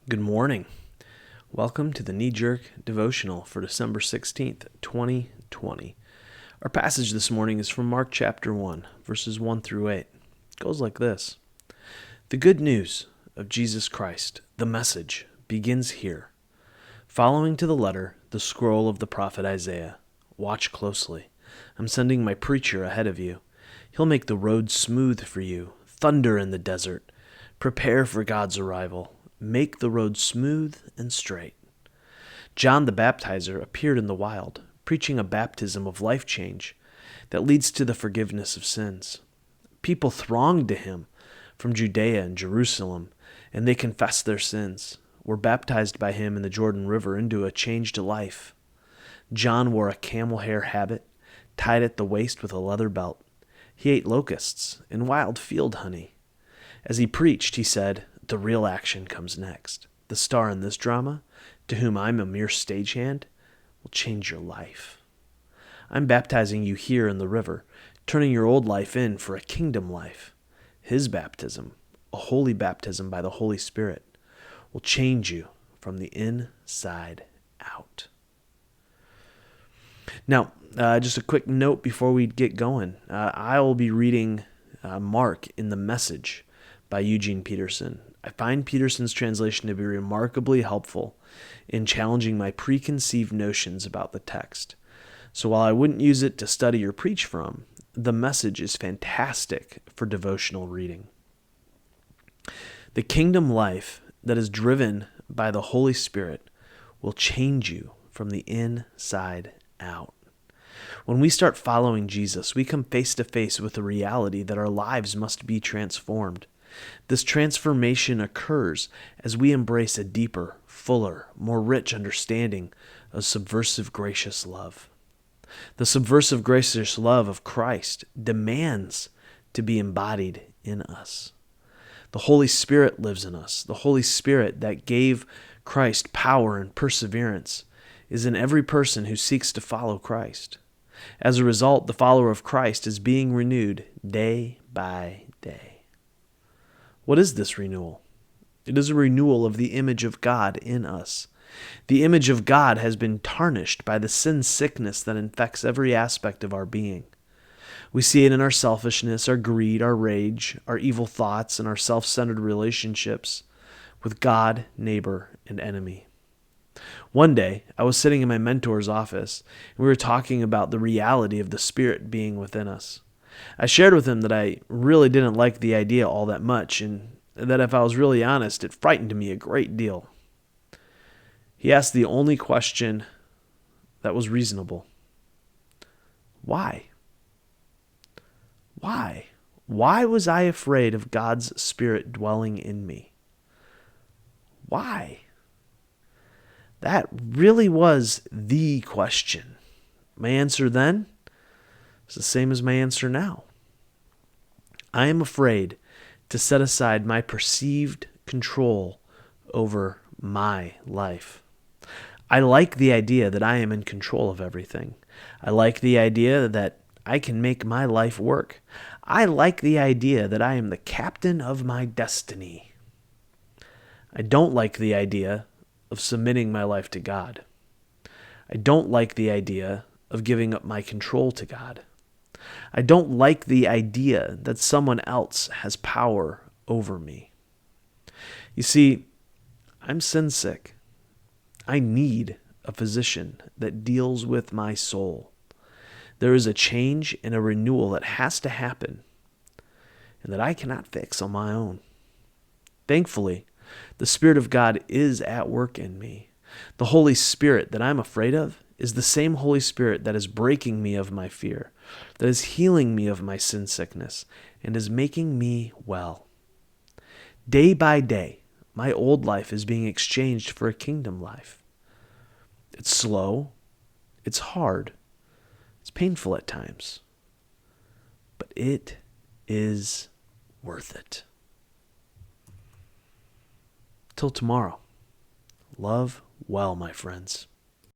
Good morning. Welcome to the Knee Jerk Devotional for December 16th, 2020. Our passage this morning is from Mark chapter 1, verses 1 through 8. It goes like this. The good news of Jesus Christ, the message, begins here. Following to the letter, the scroll of the prophet Isaiah. Watch closely. I'm sending my preacher ahead of you. He'll make the road smooth for you, thunder in the desert. Prepare for God's arrival. Make the road smooth and straight. John the Baptizer appeared in the wild, preaching a baptism of life change that leads to the forgiveness of sins. People thronged to him from Judea and Jerusalem, and they confessed their sins, were baptized by him in the Jordan River into a changed life. John wore a camel hair habit, tied at the waist with a leather belt. He ate locusts and wild field honey. As he preached, he said, "The real action comes next. The star in this drama, to whom I'm a mere stagehand, will change your life. I'm baptizing you here in the river, turning your old life in for a kingdom life. His baptism, a holy baptism by the Holy Spirit, will change you from the inside out." Now, just a quick note before we get going. I will be reading Mark in the Message by Eugene Peterson. I find Peterson's translation to be remarkably helpful in challenging my preconceived notions about the text. So while I wouldn't use it to study or preach from, the Message is fantastic for devotional reading. The kingdom life that is driven by the Holy Spirit will change you from the inside out. When we start following Jesus, we come face to face with the reality that our lives must be transformed. This transformation occurs as we embrace a deeper, fuller, more rich understanding of subversive gracious love. The subversive gracious love of Christ demands to be embodied in us. The Holy Spirit lives in us. The Holy Spirit that gave Christ power and perseverance is in every person who seeks to follow Christ. As a result, the follower of Christ is being renewed day by day. What is this renewal? It is a renewal of the image of God in us. The image of God has been tarnished by the sin sickness that infects every aspect of our being. We see it in our selfishness, our greed, our rage, our evil thoughts, and our self-centered relationships with God, neighbor, and enemy. One day, I was sitting in my mentor's office, and we were talking about the reality of the Spirit being within us. I shared with him that I really didn't like the idea all that much, and that if I was really honest, it frightened me a great deal. He asked the only question that was reasonable. Why? Why? Why was I afraid of God's Spirit dwelling in me? Why? That really was the question. My answer then is the same as my answer now. I am afraid to set aside my perceived control over my life. I like the idea that I am in control of everything. I like the idea that I can make my life work. I like the idea that I am the captain of my destiny. I don't like the idea of submitting my life to God. I don't like the idea of giving up my control to God. I don't like the idea that someone else has power over me. You see, I'm sin sick. I need a physician that deals with my soul. There is a change and a renewal that has to happen and that I cannot fix on my own. Thankfully, the Spirit of God is at work in me. The Holy Spirit that I'm afraid of is the same Holy Spirit that is breaking me of my fear, that is healing me of my sin sickness, and is making me well. Day by day, my old life is being exchanged for a kingdom life. It's slow, it's hard, it's painful at times, but it is worth it. Till tomorrow, love well, my friends.